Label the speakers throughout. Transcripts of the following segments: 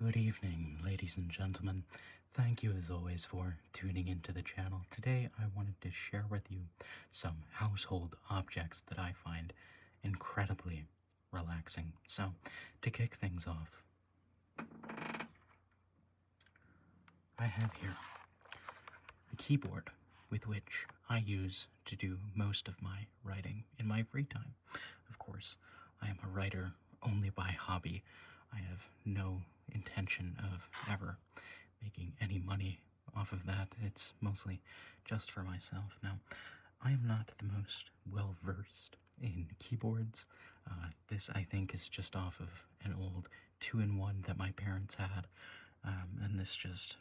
Speaker 1: Good evening, ladies and gentlemen. Thank you as always for tuning into the channel. Today I wanted to share with you some household objects that I find incredibly relaxing. So, to kick things off, I have here a keyboard with which I use to do most of my writing in my free time. Of course, I am a writer only by hobby. I have no intention of ever making any money off of that. It's mostly just for myself. Now, I am not the most well versed in keyboards. This, I think, is just off of an old 2-in-1 that my parents had, and this just,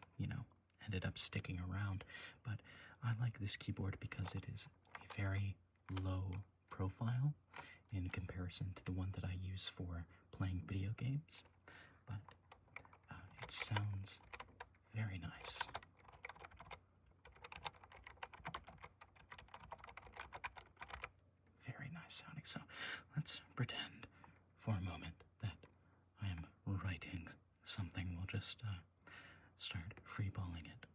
Speaker 1: ended up sticking around. But I like this keyboard because it is a very low profile in comparison to the one that I use for playing video games. But it sounds very nice. Very nice sounding. So let's pretend for a moment that I am writing something. We'll just start freeballing it.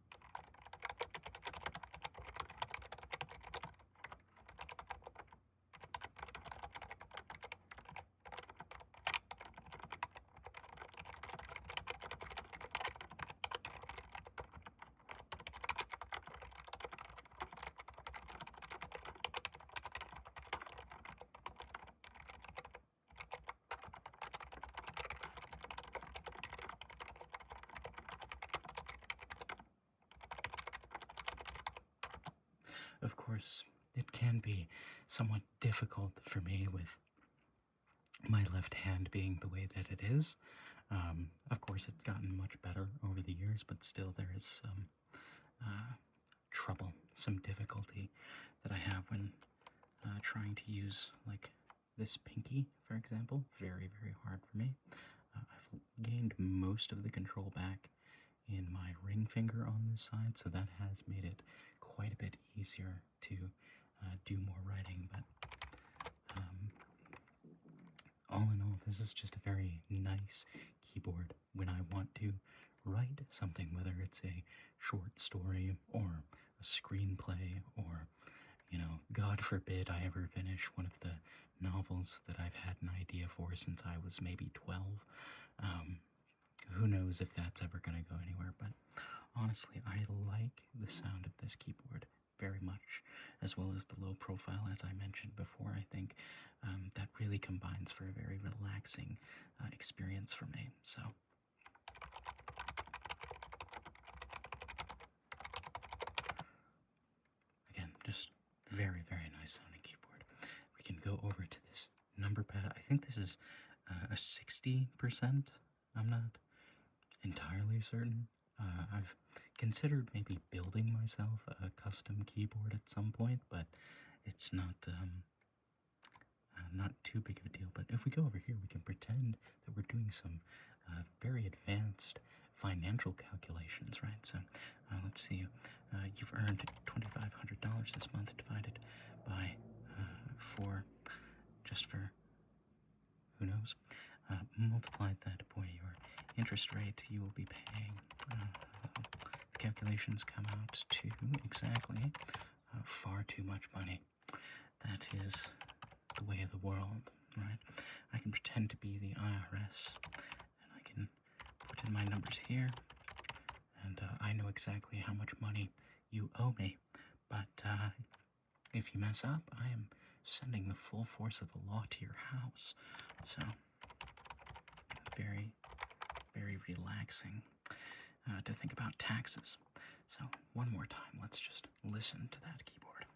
Speaker 1: Of course, it can be somewhat difficult for me with my left hand being the way that it is. Of course, it's gotten much better over the years, but still there is some trouble, some difficulty that I have when trying to use, like, this pinky, for example. Very, very hard for me. I've gained most of the control back in my ring finger on this side, so that has made it quite a bit easier to do more writing. But all in all, this is just a very nice keyboard when I want to write something, whether it's a short story or a screenplay, or, God forbid I ever finish one of the novels that I've had an idea for since I was maybe 12. Who knows if that's ever going to go anywhere, but honestly, I like the sound of this keyboard very much, as well as the low profile, as I mentioned before. I think that really combines for a very relaxing experience for me. So, again, just very, very nice sounding keyboard. We can go over to this number pad. I think this is a 60%. I'm not entirely certain. I've considered maybe building myself a custom keyboard at some point, but it's not too big of a deal. But if we go over here, we can pretend that we're doing some very advanced financial calculations, right? So let's see. You've earned $2,500 this month, divided by 4, just for who knows. Multiply that by your interest rate you will be paying. The calculations come out to exactly far too much money. That is the way of the world, right? I can pretend to be the IRS, and I can put in my numbers here, and I know exactly how much money you owe me. But if you mess up, I am sending the full force of the law to your house. So, very, very relaxing to think about taxes. So, one more time, let's just listen to that keyboard.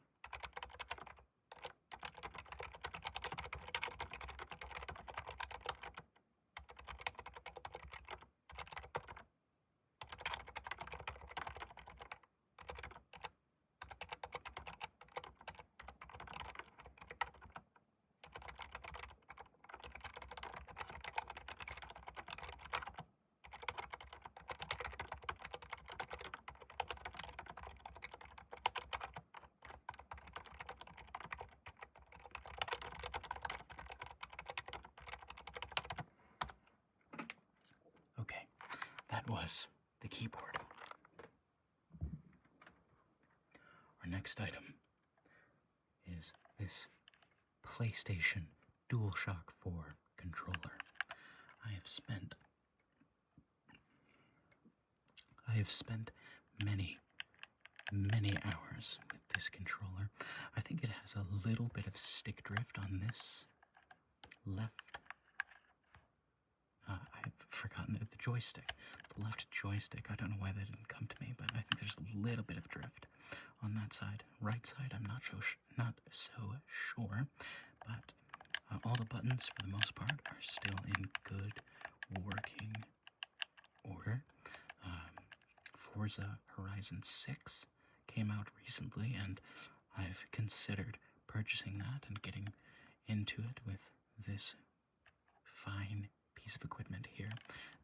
Speaker 1: was the keyboard. Our next item is this PlayStation DualShock 4 controller. I have spent many, many hours with this controller. I think it has a little bit of stick drift on this left. I've forgotten the joystick. The left joystick. I don't know why that didn't come to me, but I think there's a little bit of drift on that side. Right side, I'm not so sure, but all the buttons, for the most part, are still in good working order. Forza Horizon 6 came out recently, and I've considered purchasing that and getting into it with this fine piece of equipment here.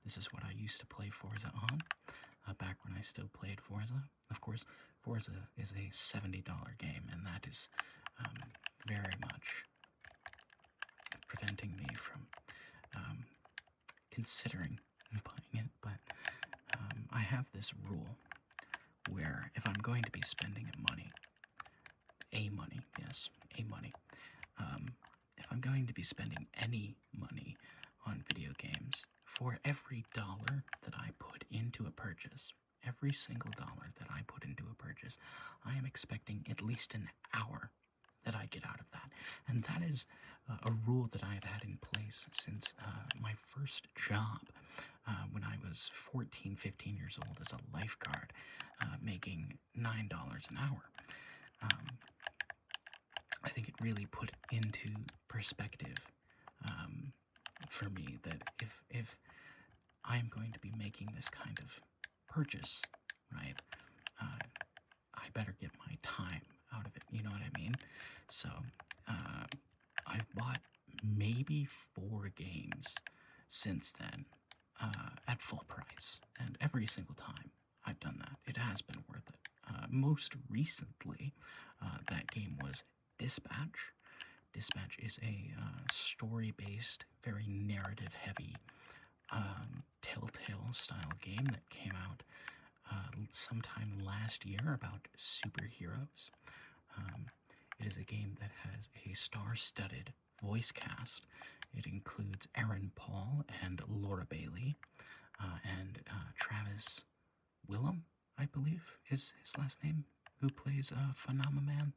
Speaker 1: This is what I used to play Forza on, back when I still played Forza. Of course, Forza is a $70 game, and that is very much preventing me from considering buying it, but I have this rule where if I'm going to be spending money, if I'm going to be spending any money on video games, for every dollar that I put into a purchase, every single dollar that I put into a purchase, I am expecting at least an hour that I get out of that. And that is a rule that I've had in place since my first job when I was 14, 15 years old as a lifeguard, making $9 an hour. I think it really put into perspective for me that if I'm going to be making this kind of purchase, right, I better get my time out of it, you know what I mean? So I've bought maybe 4 games since then at full price, and every single time I've done that, it has been worth it. Most recently, that game was Dispatch. Dispatch is a story-based, very narrative-heavy Telltale style game that came out sometime last year about superheroes. It is a game that has a star-studded voice cast. It includes Aaron Paul and Laura Bailey, and Travis Willem, I believe is his last name, who plays Phenomenon.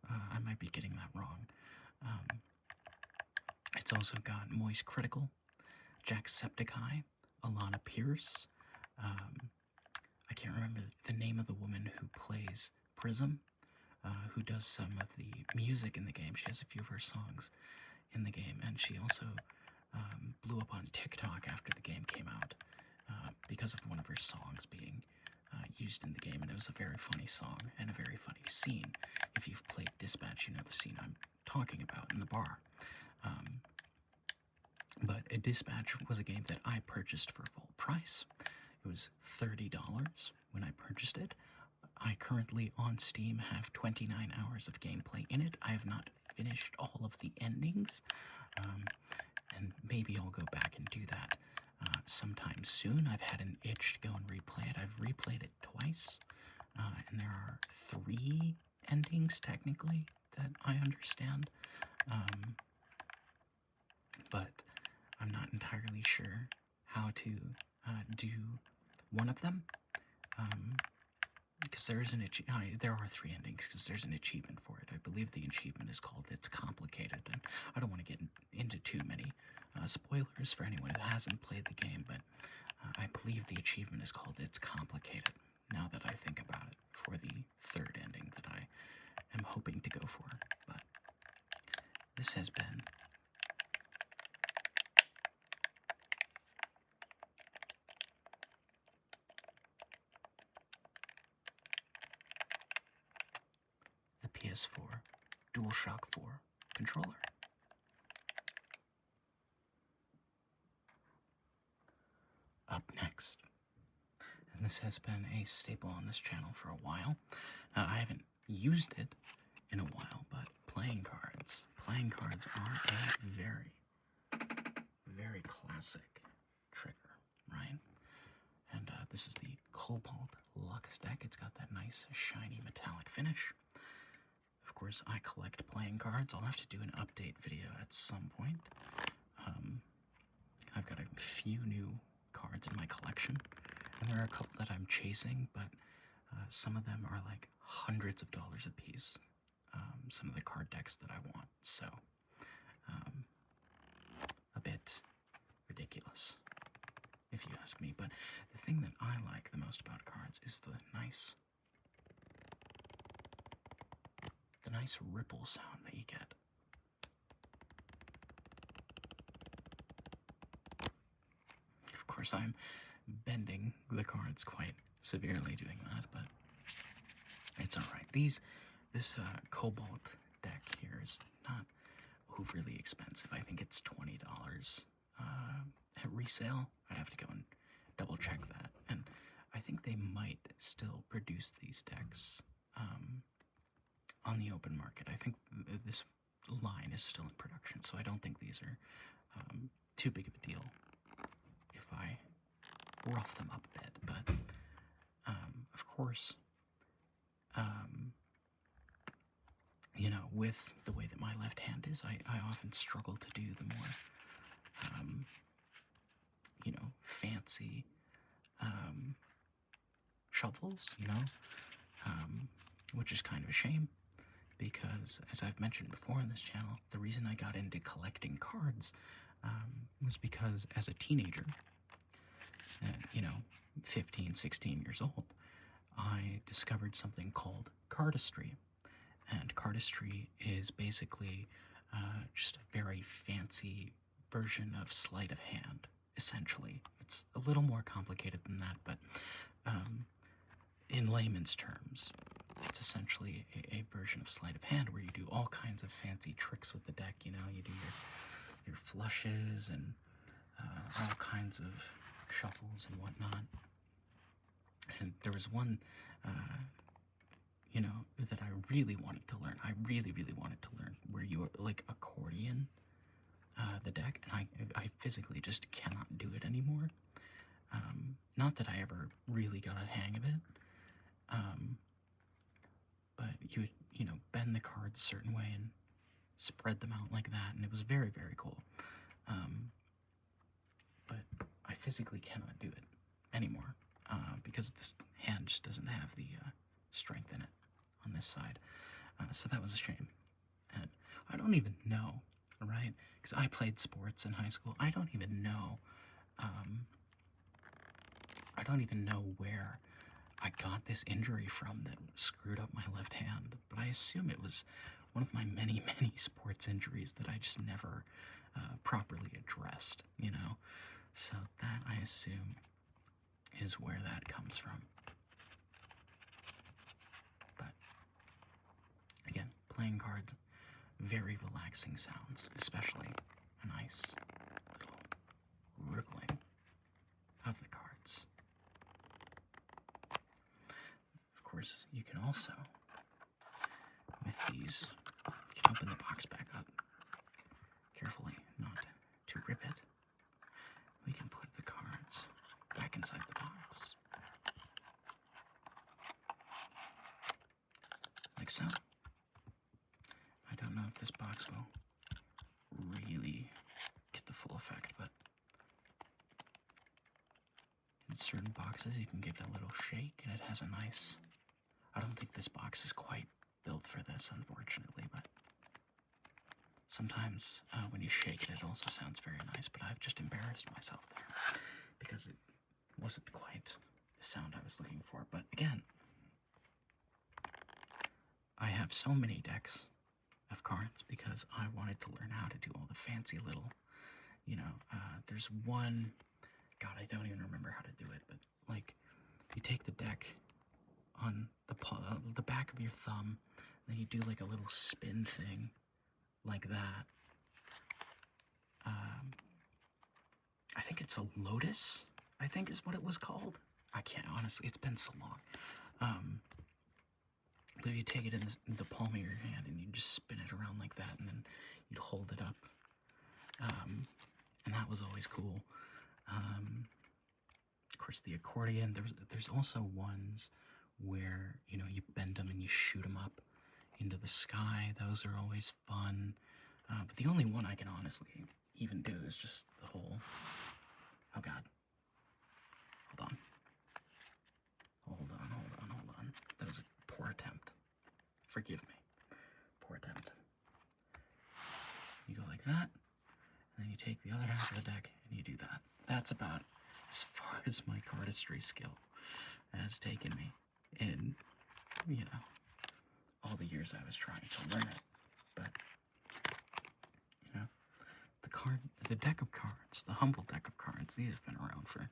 Speaker 1: I might be getting that wrong. It's also got Moist Critical, Jacksepticeye, Alana Pierce. I can't remember the name of the woman who plays Prism, who does some of the music in the game. She has a few of her songs in the game, and she also blew up on TikTok after the game came out because of one of her songs being used in the game, and it was a very funny song and a very funny scene. If you've played Dispatch, you know the scene I'm talking about in the bar. But a Dispatch was a game that I purchased for full price. It was $30 when I purchased it. I currently on Steam have 29 hours of gameplay in it. I have not finished all of the endings, and maybe I'll go back and do that sometime soon. I've had an itch to go and replay it. I've replayed it twice, and there are 3 endings technically that I understand, but I'm not entirely sure how to do one of them, because there is there are 3 endings because there's an achievement for it. I believe the achievement is called It's Complicated, and I don't want to get into too many spoilers for anyone who hasn't played the game, but I believe the achievement is called It's Complicated, now that I think about it, for the 3rd ending that I am hoping to go for. But this has been the PS4 DualShock 4 controller. Up next, and this has been a staple on this channel for a while. I haven't used it in a while, but playing cards. Playing cards are a very, very classic trigger, right? And this is the Cobalt Lux deck. It's got that nice shiny metallic finish. Of course, I collect playing cards. I'll have to do an update video at some point. I've got a few new cards in my collection, and there are a couple that I'm chasing, but some of them are like hundreds of dollars a piece. Some of the card decks that I want, so a bit ridiculous, if you ask me. But the thing that I like the most about cards is the nice ripple sound that you get. Of course, I'm bending the cards quite severely doing that, but it's alright. This Cobalt deck here is not overly expensive. I think it's $20 at resale. I'd have to go and double check that. And I think they might still produce these decks on the open market. I think this line is still in production, so I don't think these are too big of a deal if I rough them up a bit. But of course, you know, with the way that my left hand is, I often struggle to do the more you know, fancy shuffles, you know, which is kind of a shame, because as I've mentioned before on this channel, the reason I got into collecting cards was because as a teenager, you know, 15, 16 years old, I discovered something called cardistry. And cardistry is basically just a very fancy version of sleight of hand, essentially. It's a little more complicated than that, but in layman's terms, it's essentially a version of sleight of hand where you do all kinds of fancy tricks with the deck. You know, you do your flushes and all kinds of shuffles and whatnot. And there was one, you know, that I really wanted to learn. I really, really wanted to learn where you like accordion the deck, and I physically just cannot do it anymore. Not that I ever really got a hang of it, but you know, bend the cards a certain way and spread them out like that, and it was very, very cool. But I physically cannot do it anymore because this hand just doesn't have the strength in it on this side. So that was a shame. And I don't even know, right? Because I played sports in high school. I don't even know where I got this injury from that screwed up my left hand, but I assume it was one of my many, many sports injuries that I just never properly addressed, you know? So that, I assume, is where that comes from. But, again, playing cards, very relaxing sounds, especially a nice little rippling of the cards. Of course, you can also, with these, you can open the box back up carefully, not to rip it. We can put the cards back inside the box, like so. I don't know if this box will really get the full effect, but in certain boxes you can give it a little shake and it has a nice... I don't think this box is quite built for this, unfortunately, but sometimes when you shake it, it also sounds very nice, but I've just embarrassed myself there because it wasn't quite the sound I was looking for. But again, I have so many decks of cards because I wanted to learn how to do all the fancy little, you know, there's one, God, I don't even remember how to do it, but like, you take the deck on the back of your thumb, then you do like a little spin thing like that. I think it's a lotus, I think is what it was called. I can't, honestly, it's been so long. But you take it in the palm of your hand and you just spin it around like that, and then you'd hold it up. And that was always cool. Of course, the accordion. There's also ones where you bend them and you shoot them up into the sky. Those are always fun. But the only one I can honestly even do is just the whole. Oh God. Hold on. Hold on. That was a poor attempt. Forgive me. Poor attempt. You go like that, and then you take the other half of the deck and you do that. That's about as far as my cardistry skill has taken me in, all the years I was trying to learn it. But, the deck of cards, the humble deck of cards, these have been around for,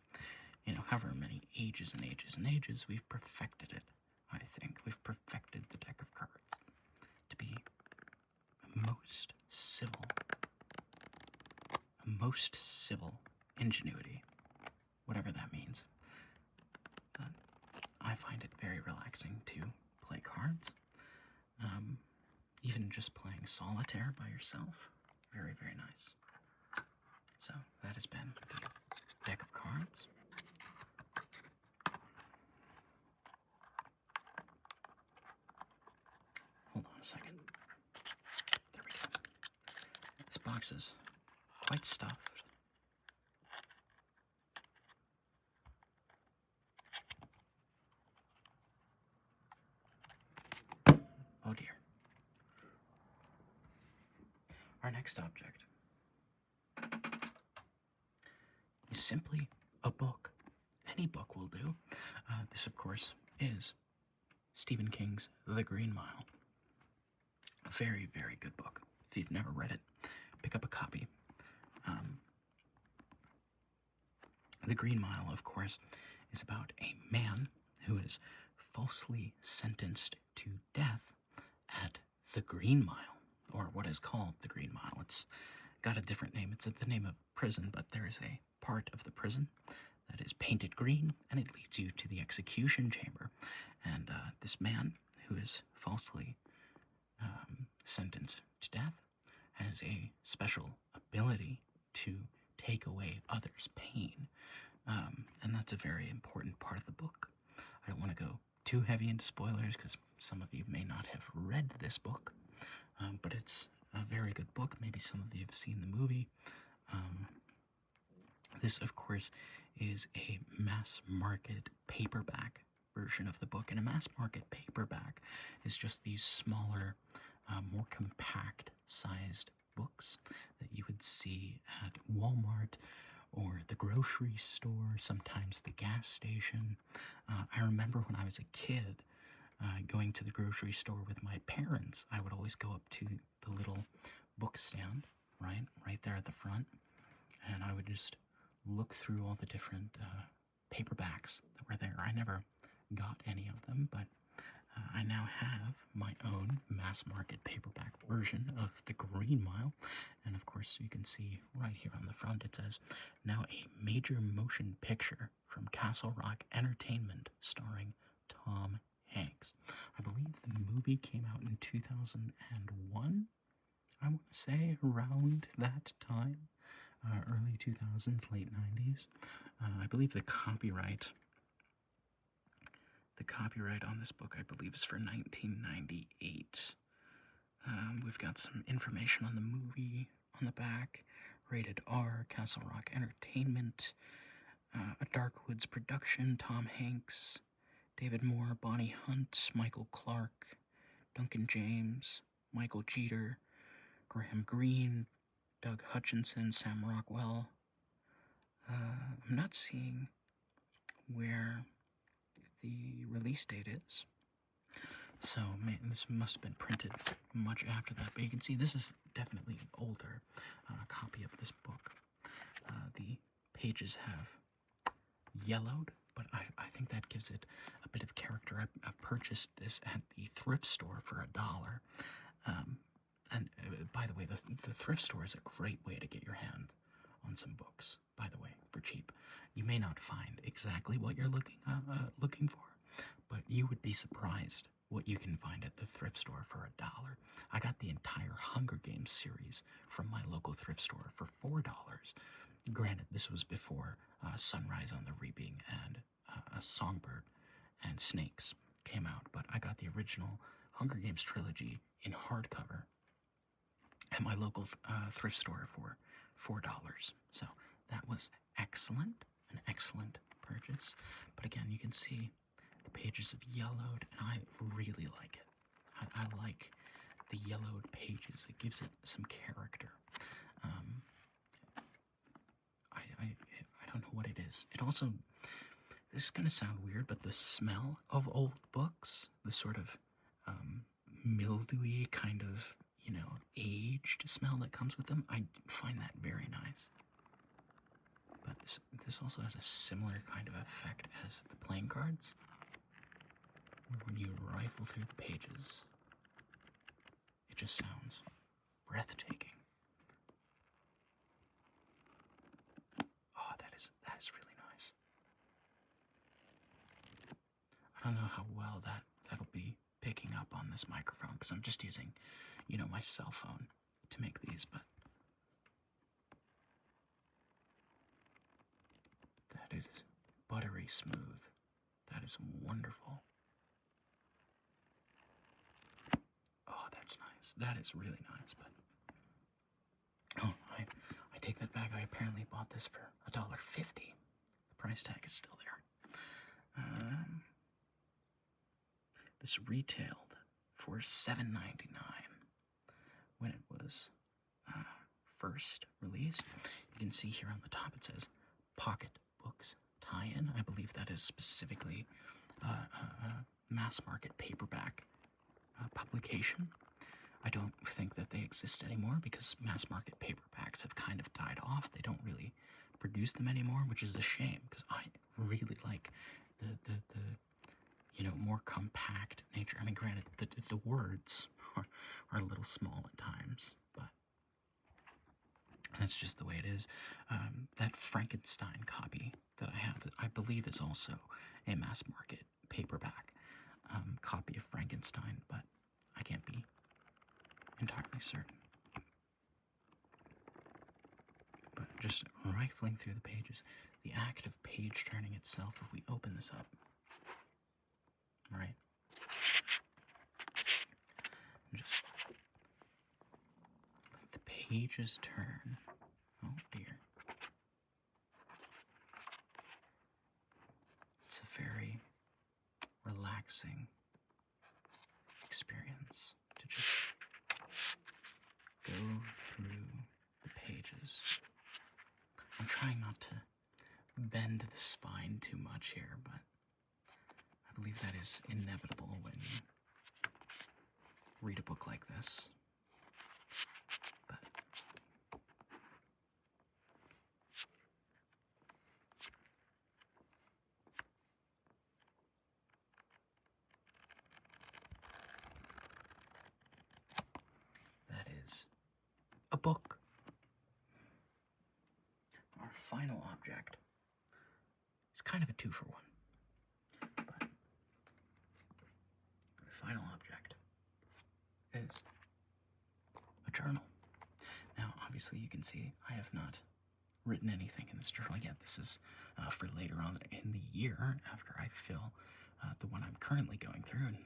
Speaker 1: however many ages and ages and ages. We've perfected it, I think. We've perfected the deck of cards to be most civil ingenuity, whatever that means. But I find it very relaxing to play cards. Even just playing solitaire by yourself, very, very nice. So that has been the deck of cards. Hold on a second. There we go. This box is quite stuffed. Oh dear. Our next object is simply a book. Any book will do. This, of course, is Stephen King's The Green Mile. A very, very good book. If you've never read it, pick up a copy. The Green Mile, of course, is about a man who is falsely sentenced to death at the Green Mile, or what is called the Green Mile. It's got a different name. It's the name of prison, but there is a part of the prison that is painted green, and it leads you to the execution chamber. And this man, who is falsely sentenced to death, has a special ability to take away others' pain. And that's a very important part of the book. I don't want to go too heavy into spoilers because some of you may not have read this book, but it's a very good book. Maybe some of you have seen the movie. This, of course, is a mass market paperback version of the book, and a mass market paperback is just these smaller, more compact sized books that you would see at Walmart or the grocery store, sometimes the gas station. I remember when I was a kid going to the grocery store with my parents, I would always go up to the little book stand, right there at the front, and I would just look through all the different paperbacks that were there. I never got any of them, but I now have my own mass market paperback version of The Green Mile, and of course you can see right here on the front it says, now a major motion picture from Castle Rock Entertainment starring Tom Hanks. I believe the movie came out in 2001, I want to say, around that time, early 2000s, late 90s. I believe the copyright on this book, I believe, is for 1998. We've got some information on the movie on the back. Rated R, Castle Rock Entertainment, a Dark Woods production, Tom Hanks, David Moore, Bonnie Hunt, Michael Clark, Duncan James, Michael Jeter, Graham Greene, Doug Hutchinson, Sam Rockwell. I'm not seeing where the release date is. So, this must have been printed much after that, but you can see this is definitely an older copy of this book. The pages have yellowed, but I think that gives it a bit of character. I purchased this at the thrift store for $1. And by the way, the thrift store is a great way to get your hand on some books, by the way, for cheap. You may not find exactly what you're looking for, but you would be surprised what you can find at the thrift store for $1. I got the entire Hunger Games series from my local thrift store for $4. Granted, this was before Sunrise on the Reaping and A Songbird and Snakes came out, but I got the original Hunger Games trilogy in hardcover at my local thrift store for $4. So that was excellent, an excellent purchase. But again, you can see the pages have yellowed, and I really like it. I like the yellowed pages. It gives it some character. Um, I don't know what it is. It also, this is going to sound weird, but the smell of old books, the sort of mildewy kind of, aged smell that comes with them, I find that very nice. But this also has a similar kind of effect as the playing cards. When you rifle through the pages, it just sounds breathtaking. Oh, that is really nice. I don't know how well that'll be picking up on this microphone because I'm just using, my cell phone to make these, but that is buttery smooth. That is wonderful. Oh, that's nice. That is really nice, but oh, I take that back. I apparently bought this for $1.50. The price tag is still there. This retailed for $7.99 when it was first released. You can see here on the top it says Pocket Books tie-in. I believe that is specifically mass market paperback publication. I don't think that they exist anymore because mass market paperbacks have kind of died off. They don't really produce them anymore, which is a shame because I really like the more compact nature. I mean, granted, the words are a little small at times, but that's just the way it is. That Frankenstein copy that I have, I believe, is also a mass market paperback copy of Frankenstein, but I can't be entirely certain. But just rifling through the pages, the act of page turning itself, if we open this up, right? And just let the pages turn. Oh dear. It's a very relaxing experience to just go through the pages. I'm trying not to bend the spine too much here, but I believe that is inevitable when you read a book like this. But that is a book. Our final object is kind of a 2-for-1. But the final object is a journal. Now, obviously, you can see I have not written anything in this journal yet. This is for later on in the year after I fill the one I'm currently going through. And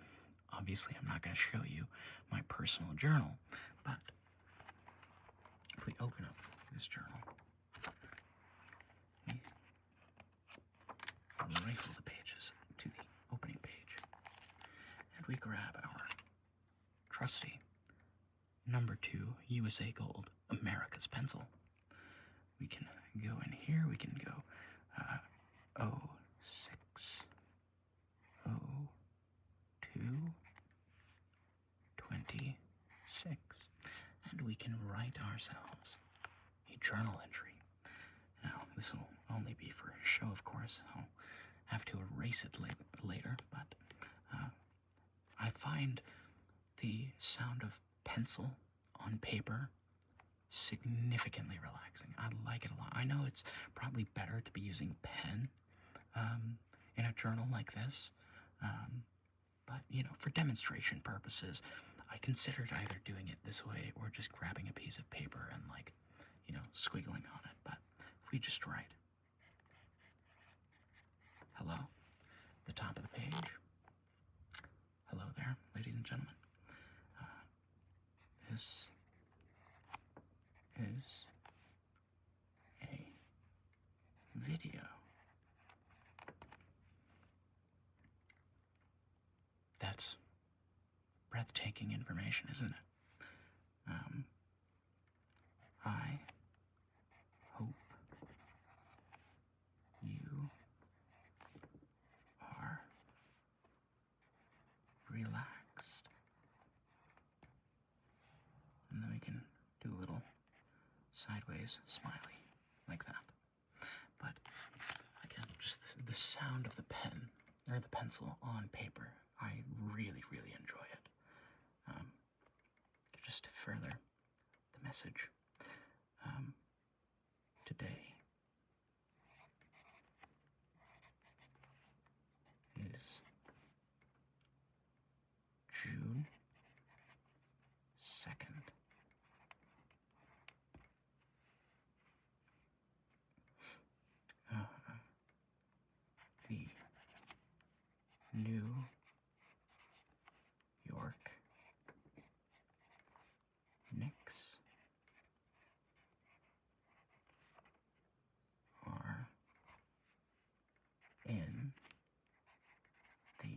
Speaker 1: obviously, I'm not going to show you my personal journal, but if we open up this journal, we rifle the pages to the opening page, and we grab our trusty number 2 USA Gold America's pencil. We can go in here, we can go 06, 02, 26, and we can write ourselves a journal entry. Now, this will only be for show, of course. I'll have to erase it later, but I find the sound of pencil on paper significantly relaxing. I like it a lot. I know it's probably better to be using pen in a journal like this, but for demonstration purposes, I considered either doing it this way or just grabbing a piece of paper and squiggling on it. But if we just write hello, the top of the page. Hello there, ladies and gentlemen. This is a video. That's breathtaking information, isn't it? I hope you are relaxed. And then we can do a little sideways smiley, like that. But again, just the sound of the pen, or the pencil on paper, I really, really enjoy it. Just to further the message, today is June 2nd. The New York Knicks are in the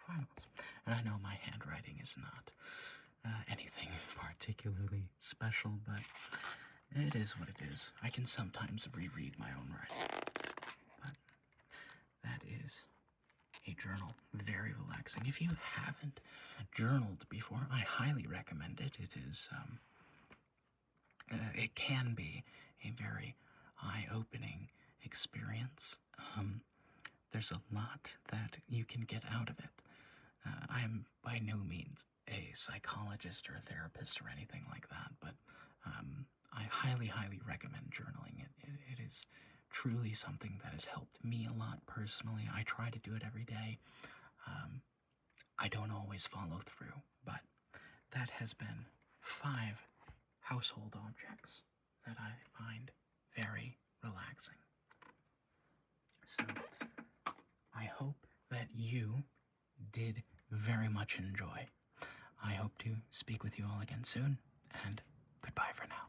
Speaker 1: finals. And I know my handwriting is not anything particularly special, but it is what it is. I can sometimes reread my own writing. But that is a journal. Very relaxing. If you haven't journaled before, I highly recommend it. It is, it can be a very eye-opening experience. There's a lot that you can get out of it. I am by no means a psychologist or a therapist or anything like that, but I highly, highly recommend journaling. It is truly something that has helped me a lot personally. I try to do it every day. I don't always follow through, but that has been 5 household objects that I find very relaxing. So, I hope that you did very much enjoy. I hope to speak with you all again soon, and goodbye for now.